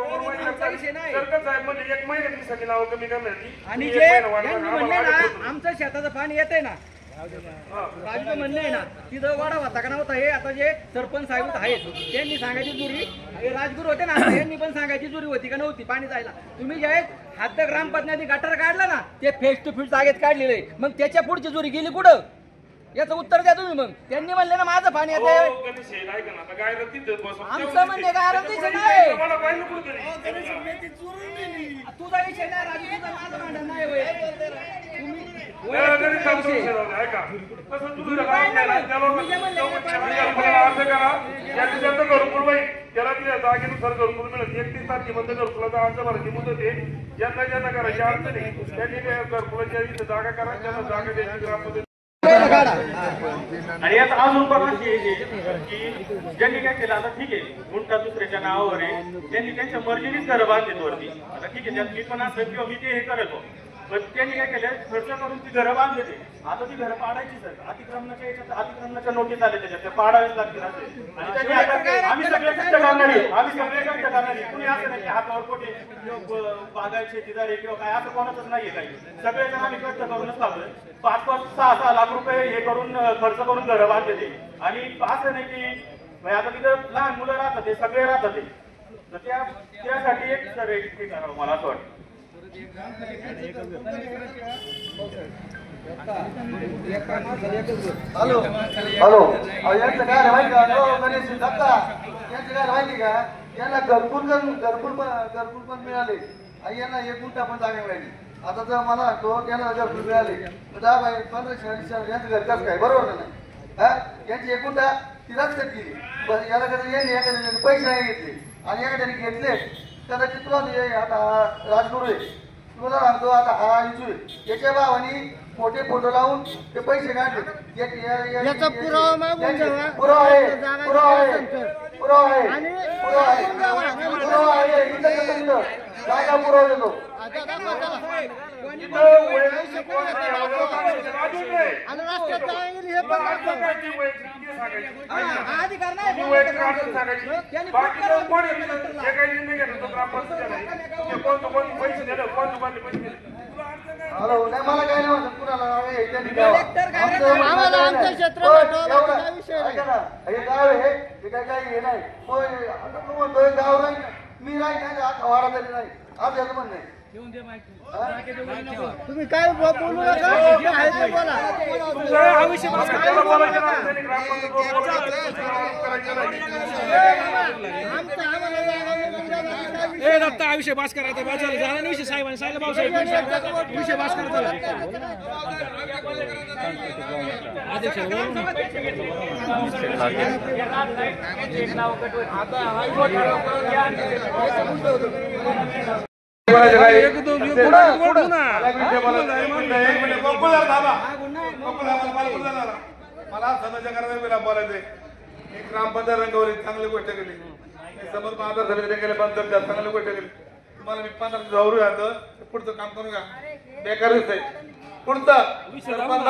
सर्कल साहेब म्हणजे 1 महिन्याची सगळी नावं कमी करण्याची आणि जे यांनी म्हणले ना आमचं शेताचं पाणी येतंय ना राजू म्हणले ना तिथं वाडा होता का नव्हता हे आता जे सरपंच साहेब आहेत त्यांनी सांगायची जुरी हे राजगुरू होते ना यांनी पण सांगायची जुरी होती का नव्हती पाणी जायला. तुम्ही जे हात ग्रामपंचायती गटार काढला ना ते फेस टू फेस जागेत काढलेले मग त्याच्या पुढची जुरी गेली कुठं याचं उत्तर द्या तुम्ही. मग त्यांनी म्हणले ना माझं पाणी येते आमचं म्हणणे काय आरतीचं नाही तुझा विषय नाही राजू तुझा माझं भांडण नाही त्याला तिला जागेनुसार घरकुल मिळत 31 तारखेपर्यंत घरकुलाचा अर्ज भरायची मुदत आहे. ज्यांना ज्यांना करायची अडचणी त्यांनी घरकुलाच्या इथं जागा करा ज्यांना जागा द्यायची ग्रामपंचायत. आणि यात अजून पण अशी आहे की ज्यांनी काय केलं आता ठीक आहे गुंठा दुसऱ्याच्या नावावर आहे त्यांनी त्यांच्या मर्जीनेच घरं बांधलीत वरती. आता ठीक आहे त्यात मी पण असं किंवा मी ते हे करतो पण त्यांनी काय केलं खर्च करून ती घरं बांधली. आता ती घरं पाडायची सर अतिक्रमणाच्या याच्यात अतिक्रमणाच्या नोटीस आले त्याच्यात त्या पाडावेच लागतील असे. आणि त्यांनी आता आम्ही सगळे कष्ट करणारे कुणी असं नाही की हातावर पोटे बागायत शेतीदार किंवा काय असं कोणाचंच नाहीये काही. सगळेजण आम्ही कष्ट करूनच लागलोय. 5-5, 6-6 लाख रुपये हे करून खर्च करून घरं बांधले. आणि असं नाही की आता तिथं लहान मुलं राहतात ते सगळे राहतात ते तर त्यासाठी एक सर एक करावं मला असं वाटतं. हॅलो यांचं काय माहिती का गणेश दत्ता यांचं काय माहिती का यांना घरकुल पण मिळाले आणि यांना 1 गुंठा पण जागा मिळाली. आता जर मला तो त्यांना घरकुल मिळाले 15-20 यांचं घर कसं काय बरोबर का नाही हा यांची 1 गुंठा ती रस्त्यात गेली बस याला कसं यांनी एखाद्याने पैसे नाही घेतले आणि एखाद्याने घेतले कदाचित तुला आता राजगुरू आहे तुला सांगतो आता हा इजू आहे याच्या भावानी मोठे फोटो लावून ते पैसे काढले पुरावा आहे जागा पुरावा देतो. हॅलो नाही मला काय नाही म्हणत कुणाला आमचं क्षेत्र गाव आहे हे काय काही हे नाही आता तू म्हणतोय गाव नाही मी नाही वाडा तरी नाही आज याचं म्हणणं आहे. तुम्ही काय बोलू नका बोला दत्ता हा विषय बास करायचा बाजूला झाला नाही विषय साहेबांनी सांगितलं भाऊसाहेब विषय बास करायचा मला समाजाला बोलायचंय एक ग्रामपंचायत रंगवली चांगली गोष्ट केली समोर माझा समितीने गेले पंचायत चांगली गोष्ट केली. तुम्हाला मी 15 जाऊ राहतं पुढचं काम करू का बेकार दिसतंय पुढचं सरपंच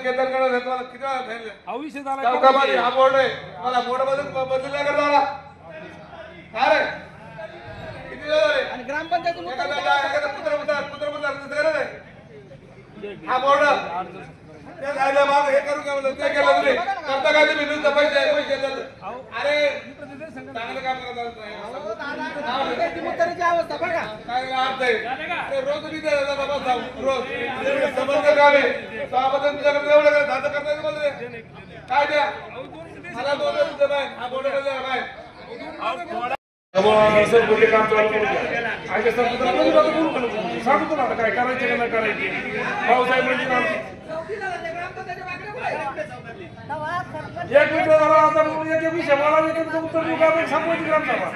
केंद्रकडे तुम्हाला किती वेळा हा बोर्ड आहे मला बोर्ड मध्ये बदलला का झाला अरे किती वेळ आणि ग्रामपंचायत हा बोर्ड ते झालं मग हे करू का म्हणलं ते केलं तुम्ही करता काय तुम्ही नुसतं पैसे अरे चांगलं काम करत अवस्था बघा काय अर्थ आहे रोज तुम्ही रोज समजलं काम आहे त्याबद्दल तुझ्याकडे एवढं धात करता येईल मला काय द्या मला बोलतो बाय हा बोर्ड बाय काम सांगतो ना काय करायचे ना करायचे भाऊसाहेब म्हणजे एक मिनिट आता विषय मला उत्तर देऊ का सांगू ग्रामसभा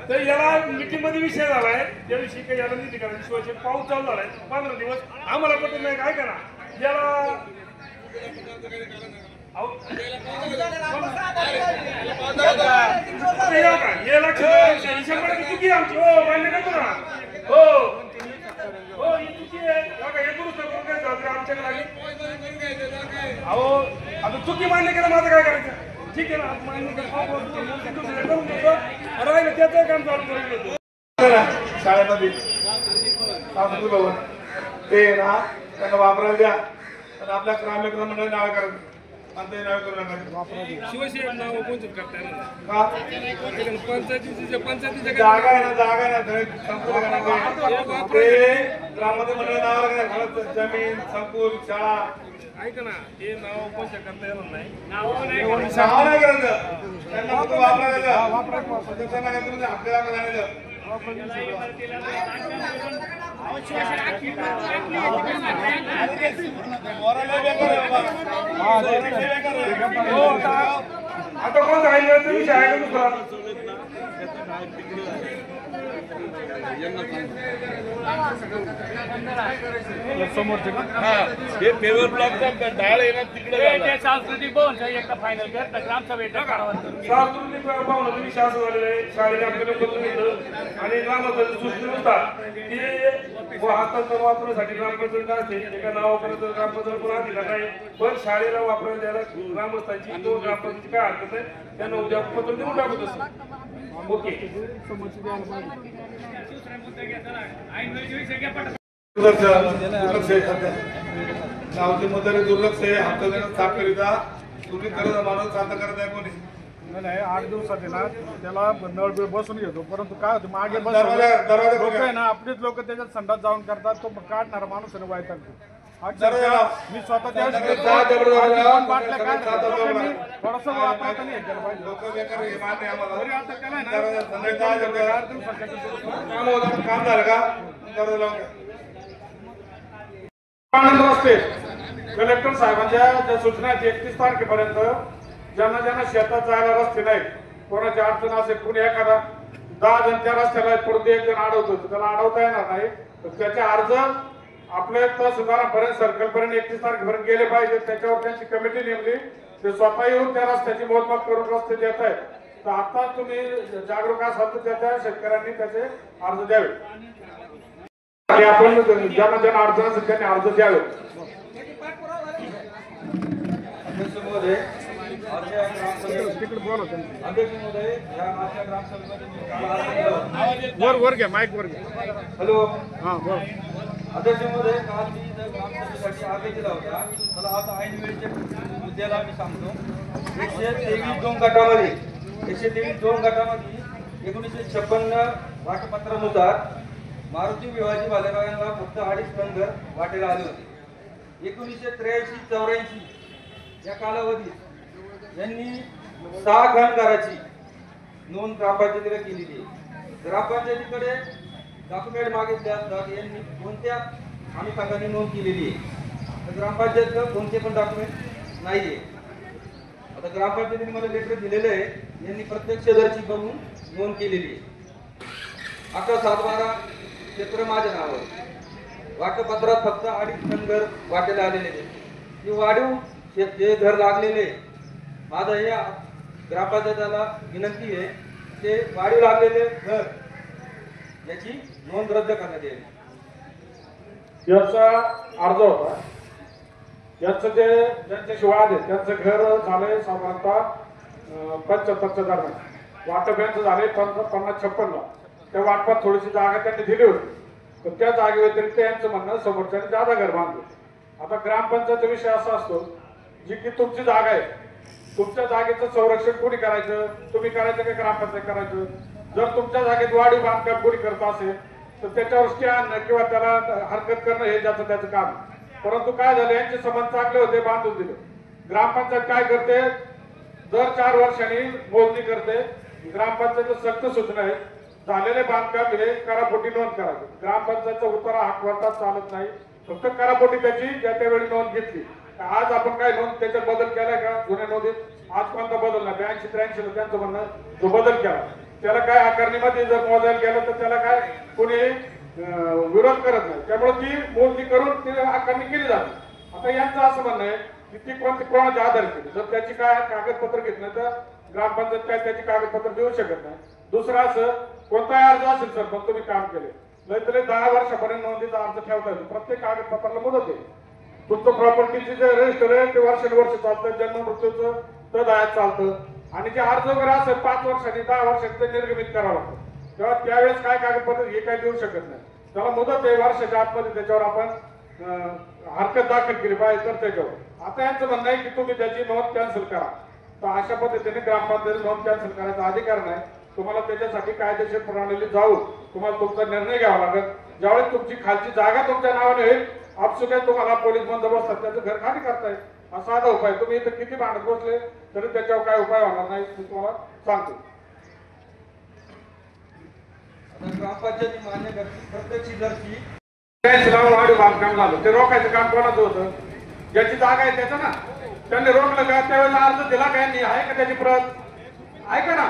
तर याला मीटिंग मध्ये विषय झालाय त्या दिवशी काही याला नीती करा शिवाय पाऊस चालू झालाय 15 दिवस आम्हाला पटत नाही काय करा याला हे लक्ष 100% चुकी आमची हो मान्य करतो ना हो हो ही चुकी आहे बघा हे दुरुस्त करून काय झालं आमच्याकडे लागली अहो आता चुकी मान्य केलं माझं काय करायचं ठीक आहे ना मान्य करून देतो राहिलं त्याचं काम चालू करून देतो शाळेमध्ये सांस्कृतिक भवन ते ना त्यांना वापरायला द्या आणि आपल्या ग्रामीण मंडळी नाव करायचं आणि ते नाव करू नका शिवसेना नाव कोणतं करता येणार का? पंचायतीच्या जागा आहे ना जागा आहे ना ते ग्राममध्ये मंडळ नाव घालत जमीन संकुल शाळा ऐका ना हे नाव कोणत्या करता येणार नाही नाव नाही करायचं त्यांना फक्त वापरायचं त्यांना काय करून आपल्याला जाण्याचं आता कोण सांगितलं विषय आहे का दुसरा सांस्कृतिक भवन एकदा फायनल कर ग्रामसभेचा सांस्कृतिक भवन तुम्ही शासन झालेलं आहे शाळेने आपल्याला पत्र दिलं आणि ग्रामपंचायत सूचनेनुसार ते हस्तांतर वापरण्यासाठी ग्रामपंचायत असते एका नावापर्यंत ग्रामपंचायत पण अधिकार नाही पण शाळेला वापरायला द्यायला ग्रामस्थांची तो ग्रामपंचायतीची काय हरकत आहे त्यांना उद्या पत्र देऊन टाकत असतो ओके गावची मुद्दे दुर्लक्ष आहे हप्ता देणं स्थाप करीता तुम्ही करत माणूस आता करत आहे कोणी नाही 8 दिवसात आहे ना त्याला नळ बसून घेतो परंतु काय होतं मागे दरवाजा लोक आहे ना आपलेच लोक त्याच्यात संडास जाऊन करतात तो काढणारा माणूस आहे ना वाईटांतो मी स्वतः थोडस वापरता नाही केलं पाहिजे लोक बेकार हे मान्य आहे आम्हाला तरी आता केलाय ना 8 दिवसात काम झालं का दरवाजा लावून आनंद रस्ते कलेक्टर साहेबांच्या ज्या सूचना आहेत 31 तारखेपर्यंत ज्यांना ज्यांना शेतात जायला रस्ते नाहीत कोणाची अडचण असेल कुणी एखादा 10 जण त्या रस्त्याला परंतु 1 जण अडवतो त्याला अडवता येणार नाही तर त्याचे अर्ज आपल्या तहसीलदारांपर्यंत सर्कलपर्यंत 31 तारखेपर्यंत गेले पाहिजे त्याच्यावर त्यांची कमिटी नेमली ते स्वतः येऊन त्या रस्त्याची मोजमाप करून रस्ते देत आहेत तर आता तुम्ही जागरूक असाल तर त्या शेतकऱ्यांनी त्याचे अर्ज द्यावे आणि आपण ज्यांना ज्यांना अडचण असेल त्यांनी अर्ज द्यावे वर घ्या माईक वर घ्या हॅलो हा बर अध्यक्ष महोदय काल मी ग्रामसभेसाठी अर्ज दिला होता मला आता ऐन वेळेच्या मुद्द्याला मी सांगतो 123 दोन गटामध्ये 123 दोन गटामध्ये 1956 वाटपत्रानुसार मारुती विभाजी बालेरावांना फक्त 2.5 टन वाटेला आले होते 1983-84 या कालावधीत यांनी 6 घनकाराची नोंद ग्रामपंचायतीला केलेली आहे ग्रामपंचायतीकडे डॉक्युमेंट मागितले असतात यांनी कोणत्या अनुषंगाने नोंद केलेली आहे तर ग्रामपंचायतला कोणते पण डॉक्युमेंट नाही आहे आता ग्रामपंचायतीने मला लेटर दिलेलं आहे यांनी प्रत्यक्षदर्शी करून नोंद केलेली आहे 11/7/12 क्षेत्र माझ्या नावावर वाटपत्रात फक्त 2.5 टन घर वाटेला आलेले आहे ती वाढीव जे घर लागलेले माझं हे ग्रामपंचायतीला विनंती आहे ते वाढीव लागलेले घर याची नोंद रद्द करण्यात येईल याचा अर्ज होता याचं जे ज्यांच्याशी वाद आहे त्यांचं घर झालंय साधारणतः 75च्या दरम्यान वाटप यांचं झालंय 50-56ला त्या वाटपात थोडीशी जागा त्यांनी दिली होती तर त्या जागे व्यतिरिक्त यांचं म्हणणं समोरच्याने जादा घर बांधलं आता ग्रामपंचायतचा विषय असा असतो जी की तुमची जागा आहे तुमच्या जागेचं संरक्षण कोणी करायचं तुम्ही करायचं का ग्रामपंचायत करायचं जर तुमच्या जागेत वाढीव बांधकाम कोणी करत असेल तर त्याच्यावर स्टे आणणं किंवा त्याला हरकत करणं हे त्याचं काम परंतु काय झालं यांचे संबंध चांगले होते बांधून दिले ग्रामपंचायत काय करते दर 4 वर्षांनी मोजणी करते ग्रामपंचायतला सक्त सूचना आहे झालेले बांधकाम हे करापोटी नोंद करायचे ग्रामपंचायतचा उतारा हाकवरता चालत नाही फक्त करापोटी त्याची ज्या त्यावेळी नोंद घेतली आज आपण काय नोंद त्याच्यात बदल केलाय का जुन्या नोंदीत आज कोणता बदल नाही 82-83 त्यांचं म्हणणं जो बदल केला त्याला काय आकारणीमध्ये जर मोजायला गेलं तर त्याला काय कोणी विरोध करत नाही त्यामुळे ती मोजणी करून ती आकारणी केली जाते आता यांचं असं म्हणणं आहे की ती कोणाच्या आधारे केली जर त्याची काय कागदपत्र घेतलं तर ग्रामपंचायत काय त्याची कागदपत्र देऊ शकत नाही दुसरं असं कोणताही अर्ज असेल सर पण तुम्ही काम केले लय 10 वर्षापर्यंत नोंदीचा अर्ज ठेवता येतो. प्रत्येक कागदपत्राला मुदत आहे. तुमचं प्रॉपर्टीचे जे रजिस्टर आहे ते वर्षानुवर्ष चालतं, जन्म मृत्यूचं तर दायात चालतं आणि जे अर्ज वगैरे असेल 5 वर्षांनी 10 वर्षांनी ते निर्गमित करावं लागतं. तेव्हा त्यावेळेस काय कागदपत्र हे काय देऊ शकत नाही. त्याला मुदत आहे वर्षाच्या आतमध्ये, त्याच्यावर आपण हरकत दाखल केली पाहिजे. तर त्याच्यावर आता यांचं म्हणणं आहे की तुम्ही त्याची नोंद कॅन्सल करा. तर अशा पद्धतीने ग्रामपंचायत नोंद कॅन्सल करायचा अधिकार नाही. तुम्हाला त्याच्यासाठी कायदेशीर प्रणाली जाऊन तुम्हाला तुमचा निर्णय घ्यावा लागेल. ज्यावेळेस तुमची खालची जागा तुमच्या नावाने होईल आपसुकाय तुम्हाला पोलीस बंदोबस्तात त्याचं घर खाली करताय. हा साधा उपाय. तुम्ही इथं किती भांडत बसले तरी त्याच्यावर काय उपाय होणार नाही मी तुम्हाला सांगतो. ग्रामपंचायती मान्य करते प्रत्येक शेजारची वाढ बांधकाम झालं ते रोखायचं काम कोणाचं होतं? ज्याची जागा आहे त्याचं ना. त्यांनी रोखलं का? त्यावेळेला अर्ज दिला का यांनी? आहे का त्याची प्रत? ऐका ना,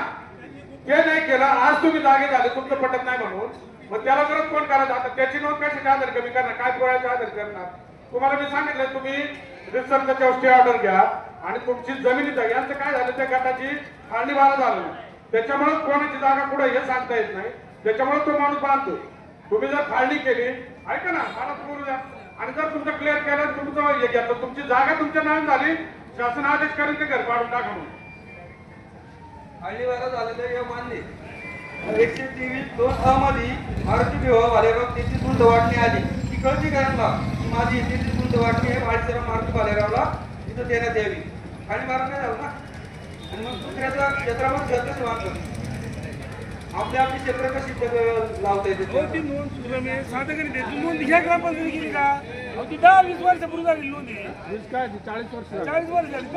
ते नाही केलं. आज तुम्ही जागे झाले तुमचं पटत नाही म्हणून मग त्याला परत कोण करायचं? आता त्याची नोंद कशाच्या आधार कमी करणार? काय पुराव्याच्या आधार करणार? तुम्हाला मी सांगितलं तुम्ही रिसर्चच्या स्टे ऑर्डर घ्या आणि तुमची जमिनी द्या. यांचं काय झालं? त्या गटाची फाळणी बारा झालं नाही. त्याच्यामुळे कोणाची जागा कुठे हे सांगता येत नाही. त्याच्यामुळे तो माणूस बांधतो. तुम्ही जर फाळणी केली, ऐका ना, मला बोलू द्या, आणि जर तुमचं क्लिअर केलं तुमचं हे घेतलं तुमची जागा तुमच्या नावाने झाली, शासन आदेश करून ते घर पाडून टाका म्हणून. फाळणीबारा झालेलं हे मान्य. 123(2) मध्ये मारुती विवाह भालेगाव 33 गुंठ वाटणी आली. ती कळती करायला माझी 33 गुंठ वाटणी आहे भाडीसरा मारुती भालेगावला तिथं देण्यात यावी. फाळणीबारा नाही झालं ना. आणि मग दुसऱ्याच्या क्षेत्रामध्ये जगच वाटतं. आपल्या आपली क्षेत्र कशी लावता येते? नोंद तुला मी साधं करी दे. तू नोंद घ्या ग्रामपंचायत केली का? ती 10-20 वर्षापूर्वी झाली नोंद. 40 वर्ष झाली.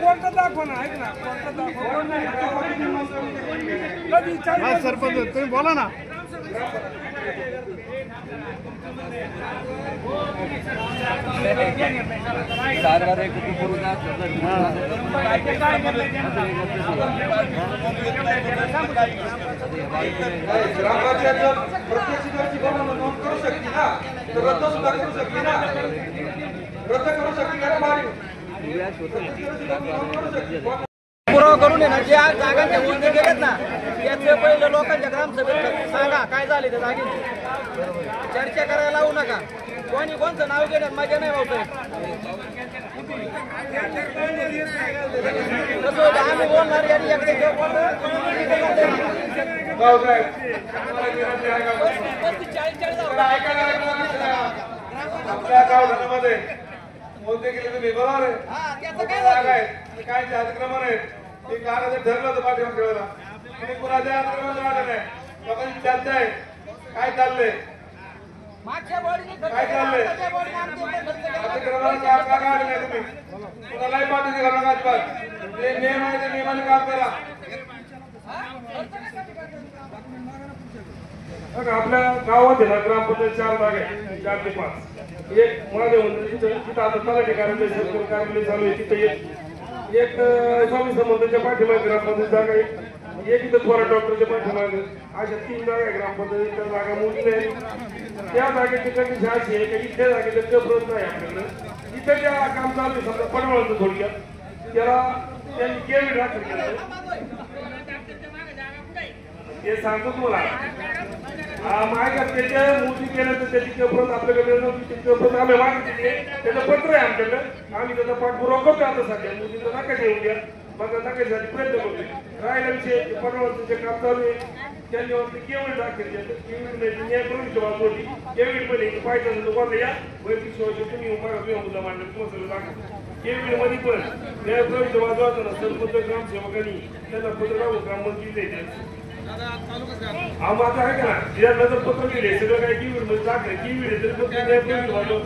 कोर्टात दाखवा ना. ऐक ना, कोर्टात दाखवा. कधी 40 सरपंच तुम्ही बोला ना. ग्रामपंचायत प्रत्येक शेजारची नोंद करू शकते ना, तर रद्द सुद्धा करू शकते ना. रद्द करू शकते का? पुरावा करून आहे ना, ज्या जागांच्या नोंदी गेलेत ना त्याचे पहिलं लोकांच्या ग्रामसभेत सांगा काय झाले त्या जागेची. चर्चा करायला लावू नका. कोणी कोणतं नाव घेण्यात मजा नाही भाऊ. आम्ही बोलणार आपल्या गावठाणामध्ये मोदी केले तुम्ही बरोबर आहे. काय अतिक्रमण आहे ते कागद ठरलं होतं पाठीवर ठेवायला. तुम्ही कुणाच्या अतिक्रमण वाटत नाही. लोकांची चर्चा आहे. काय चाललंय? काय चाललंय? अतिक्रमणाचा का काढले नाही तुम्ही? कुणालाही पाठवते का अजिबात? जे नियम आहे त्या नियमाने काम करा. आपल्या गावात आहे ना ग्रामपंचायत 4 जागा आहे. 4 ते 5. एक माझे तिथं आता तलाठी कार्यालय सरकारी कार्यालय चालू आहे. तिथं एक स्वामी समर्थांच्या पाठीमागे ग्रामपंचायत जागा आहे. एक इथं थोडा डॉक्टरच्या पाठीमागे. अशा 3 जागा आहे ग्रामपंचायत. त्या जागा मोठी नाही. त्या जागेची कंडिशन अशी आहे की इथल्या जागेचं प्रत नाही आपल्याकडं. इथं ज्या काम चालू आहे समजा पडवळचं थोडक्यात त्याला त्यांनी केवी राखील केलं. ते सांगतो तुम्हाला माझ्या त्याच्या मोदी केलं तर त्याची कपडत आपल्याकडे नव्हती. कपडत आम्ही मागितली. त्याचं पत्र आहे आमच्याकडं. आम्ही त्याचा पाठपुरावा करतो. आता सध्या मोदीचं नका ठेवून द्या. मग नकासाठी प्रयत्न करतो. राहिला विषय पडवळचं जे काम चालू आहे त्यांनी वरती केवळ दाखल केलं. केवळ न्याय प्रविष्ट बाजू होती. केवळ पण पाहिजे लोकांना या वैयक्तिक सोयीचं तुम्ही मुद्दा मांडला तुम्हाला सगळं दाखल. केवळ मध्ये पण न्याय प्रविष्ट बाजू होता ना सरपंच ग्रामसेवकांनी त्यांना पत्रकावर ग्राममंत्री द्यायचे. माझं आहे का ना या नजर पत्र दिले सगळं काय टीव्ही मध्ये दाखल टीव्ही तरी फक्त न्याय प्रविष्ट बाजू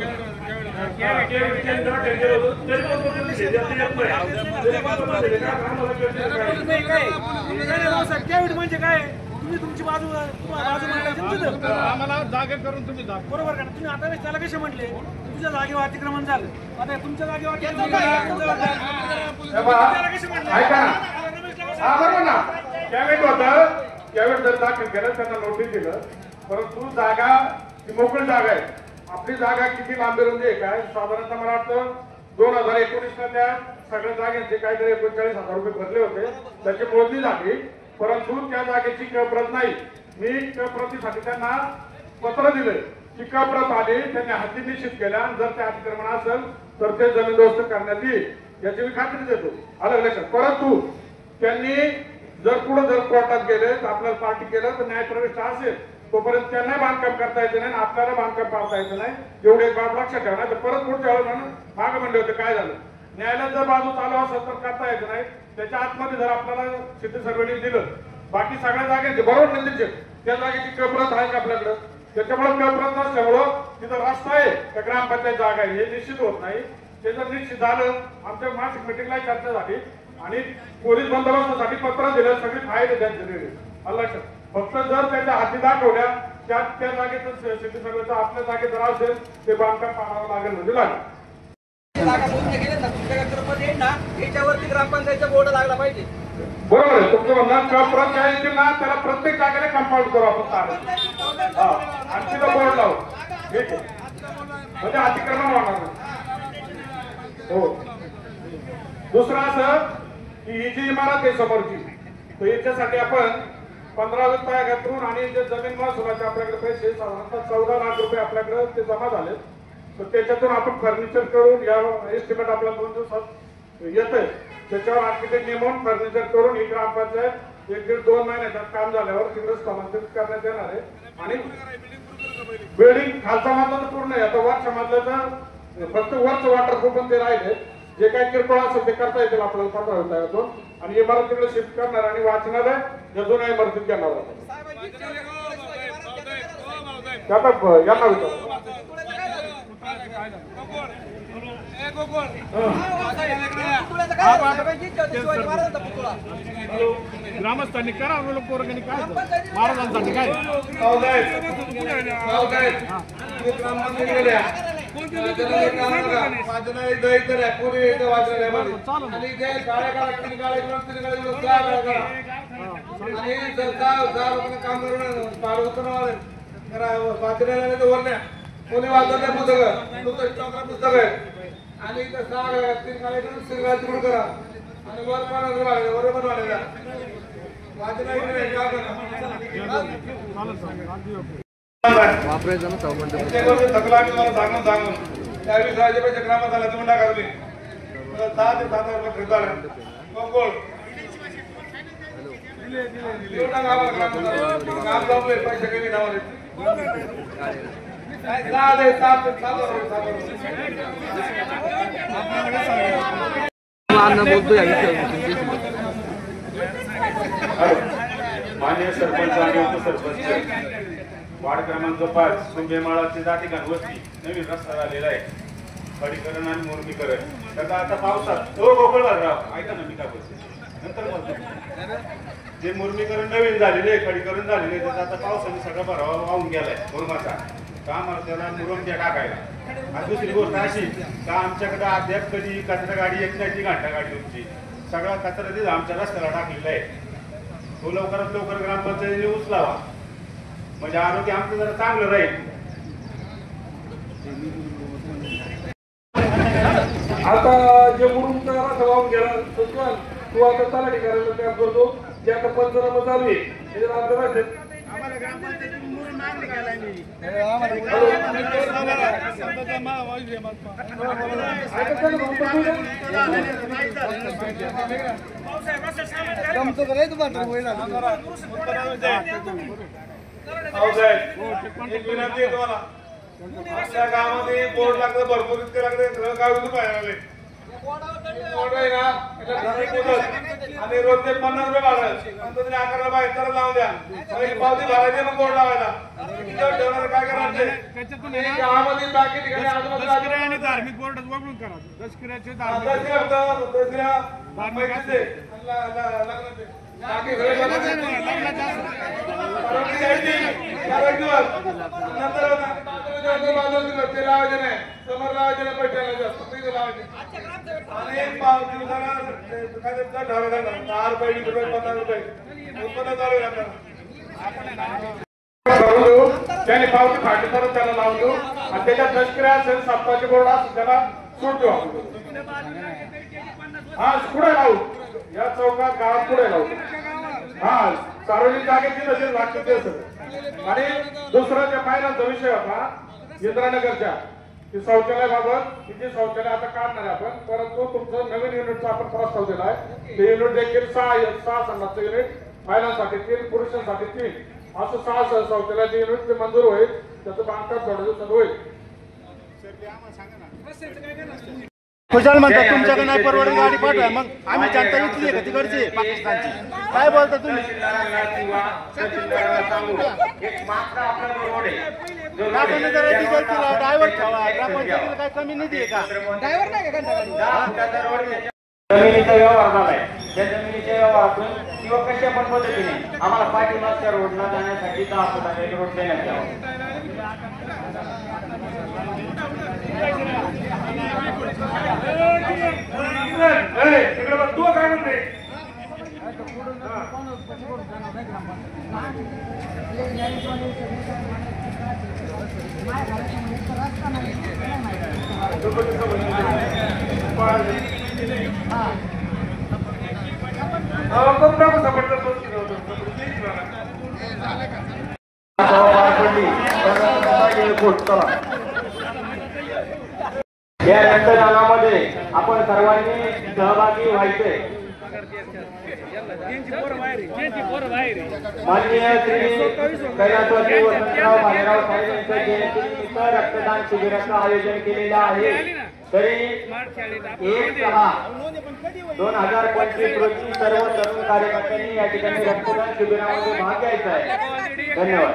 म्हणजे काय तुम्ही तुमची बाजू आम्हाला जागा करून तुम्ही बरोबर का? तुम्ही आता त्याला कसे म्हटले तुमच्या जागेवर अतिक्रमण झालं. आता तुमच्या जागेवर त्यावेळेस होतं त्यावेळेस जर दाखल केलं त्यांना नोटीस दिलं. परंतु जागा ही मोकळी जागा आहे. आपली जागा किती लांबी रुंदी आहे काय साधारणतः मला वाटतं 2019ला त्या सगळ्या जागेचे काहीतरी 39,000 रुपये भरले होते. त्याची मोजणी झाली. परंतु त्या जागेची प्रत नाही. मी कप्रतीसाठी त्यांना पत्र दिले की कप्रत आली, त्यांनी हद्दी निश्चित केल्या आणि जर ते अतिक्रमण असेल तर ते जमीनदोस्त करण्यात येईल याची मी खात्री देतो. आलं लक्षात. परंतु त्यांनी जर कोर्टात गेले तर आपल्याला पार्टी केलं तर न्यायप्रविष्ट असेल तोपर्यंत त्यांना बांधकाम करता येतं नाही, आपल्याला बांधकाम पाडता येतं नाही. एवढे एक बाब लक्षात ठेवा. तर परत पुढच्या वेळेला म्हणून मागे म्हणले होते काय झालं, न्यायालयात जर बाजू चालू असेल तर करता येत नाही. त्याच्या आतमध्ये जर आपल्याला सिटी सर्वेने दिलं बाकी सगळ्या जागेचे बरोबर म्हणजे त्या जागेची कप्रत आहे का आपल्याकडं, त्याच्यामुळे कप्रत नसल्यामुळं तिथं रस्ता आहे त्या ग्रामपंचायत जागा आहे हे निश्चित होत नाही. ते जर निश्चित झालं आमच्या मासिक मिटिंगला चर्चा झाली आणि पोलीस बंदोबस्तासाठी पत्र दिलं, सगळी फाईल त्यांचे लक्षात. फक्त जर त्याच्या हाती दाखवल्या त्या जागेचं सिटी सर्वेचं आपल्या जागेत जर असेल ते बांधकाम पाडावं लागेल म्हणजे लागेल. जागा बोलले गेले ना तुमच्या मध्ये येईल ना याच्यावरती ग्रामपंचायतचा बोर्ड लागला पाहिजे. बरोबर आहे तुमचं म्हणणं. कप्रत ज्या येतील ना त्याला प्रत्येक जागेला कंपाऊंड करू आपण चालेल आणि तिथं बोर्ड लावू. ठीक आहे म्हणजे अतिक्रमण होणार नाही. हो. दुसरं असं की ही जी इमारत आहे समोरची तर याच्यासाठी आपण 15,000 घातरून आणि जे जमीन महसुलाचे आपल्याकडे पैसे साधारणतः 14 लाख रुपये आपल्याकडे ते जमा झाले तर त्याच्यातून आपण फर्निचर करून या एस्टिमेट आपल्याला 2 दिवसात येतंय त्याच्यावर आर्किटेक्ट नेमून फर्निचर करून ही ग्रामपंचायत 1-1.5-2 महिन्याच्यात काम झाल्यावर तिकडे स्थलांतरित करण्यात येणार आहे. आणि बिल्डिंग खालचा मधला तर पूर्ण आहे. आता वरच्या मधल्याचं फक्त वरचं वॉटरप्रूफ पण ते राहिले. जे काही किरकोळ असेल ते करता येतील आपल्याला 15,000 आणि इमारतीकडे शिफ्ट करणार आणि वाचनालय या जुन्या इमारतीत घेणार आहे. आता यांना विचार ग्रामस्थांनी करा पोरगांनी काय महाराजांसाठी काय कोणी वाजवल्या पुस्तक आहे आणि 3 कार्यक्रम करा आणि बरोबर वाढायला वापरायचं ना थकला आम्ही मला सांगून त्यावेळी राजेबाईच्या ग्रामात आला तुम्ही टाका तुम्ही 6 ते 7 रुपये खर्च आला. काम जमले पैसे कमी नावाले मान्य सरपंच आणि उपसरपंच वार्ड क्रमांक 5 सुंबेमाळाची जाठीकान वस्ती नवीन रस्ता झालेला आहे खडीकरण आणि मुरमीकरण. त्याचा आता पावसात गोकुळराव ऐका ना मी काय बोलतो नंतर जे मुरमीकरण नवीन झालेले खडीकरण झालेले त्याचा आता पावसाने सगळा भरावा वाहून गेलाय मुरमाचा काम त्याला मुरम द्या टाकायला. आणि दुसरी गोष्ट अशी का आमच्याकडे अद्याप कधी कचरा गाडी येत नाही ती घंटा गाडी तुमची सगळा कचरा तिथं आमच्या रस्त्याला टाकलेला आहे. तो लवकरात लवकर ग्रामपंचायतीने उचलावा म्हणजे आरोग्य आमचं जरा चांगलं राहील. आता जे मुरुमचा रस्ता वाहून गेला तू आता तलाठी करायला काम करतो जे आता पंचनामा चालू आहे त्याच्यात आमचं विनंती आहे तुम्हाला आपल्या गावामध्ये बोर्ड लागतं भरपूर इतके लागते गावी पाहिजे बोर्ड आहे ना आणि रोजचे 50 रुपये भाडं पंतप्रधान आकाराला बाहेर तर लावून द्या पावती भरायचे मग बोर्ड लावायला काय करायचं गावामध्ये बाकी ठिकाणी आजूबाजूला आणि धार्मिक बोर्ड वगळून करा. दसकिऱ्याचे समोर लावायचे नाही पैशाला जास्त लावायचे आणि 5 दिवसाला 10 रुपये 20 रुपये 15 रुपये उत्पन्न चालू आहे त्याने पावती फाटली तर त्याला लावून देऊ आणि त्याच्यात दसकिऱ्या असेल सप्ताचे बोर्ड असेल त्याला सूट देऊ. हा पुढे लावू या चौकात गावात पुढे लावू. हा सार्वजनिक जागेत लागते ते सगळं आणि दुसरा त्या फायनान्सचा विषय होता इंद्रानगरच्या की शौचालयाबाबत की जे शौचालय आता काढणार आहे आपण, परंतु तुमचं नवीन युनिटचा आपण प्रस्ताव दिला आहे. ते युनिट देखील सहा संघाचं युनिट, महिलांसाठी 3, पुरुषांसाठी 3 असं 6 शौचालयाचे युनिट ते मंजूर होईल. त्याचं बांधकाम थोड्या दिवसात होईल. खुशाल म्हणतात तुमच्याकडे नाही परवडत गाडी पाठवा, मग आम्ही जनता इथली आहे का तिकडची पाकिस्तानची? काय बोलता तुम्ही? आपण जरा डिझेल केला, ड्रायव्हर ठेवा, ग्रामपंचायतीला काय कमी निधी आहे का? ड्रायव्हर नाही का घंटा जमिनीचा व्यवहार झालाय. त्या जमिनीच्या व्यवहारातून किंवा कशा पण पद्धतीने आम्हाला पाठीमागच्या रोडला जाण्यासाठी 10 फुटाचा रोड देण्यात यावा. तिकडे बघ, तू काय म्हणते? या रक्तदानामध्ये आपण सर्वांनी सहभागी व्हायचे. माननीय श्री कैलासवासी वसंतराव भालेराव साहेब यांच्या जयंतीनिमित्त रक्तदान शिबिराचं आयोजन केलेलं आहे. तरी 1/6/2025 रोजी सर्व तरुण कार्यकर्त्यांनी या ठिकाणी रक्तदान शिबिरामध्ये भाग घ्यायचा आहे. धन्यवाद.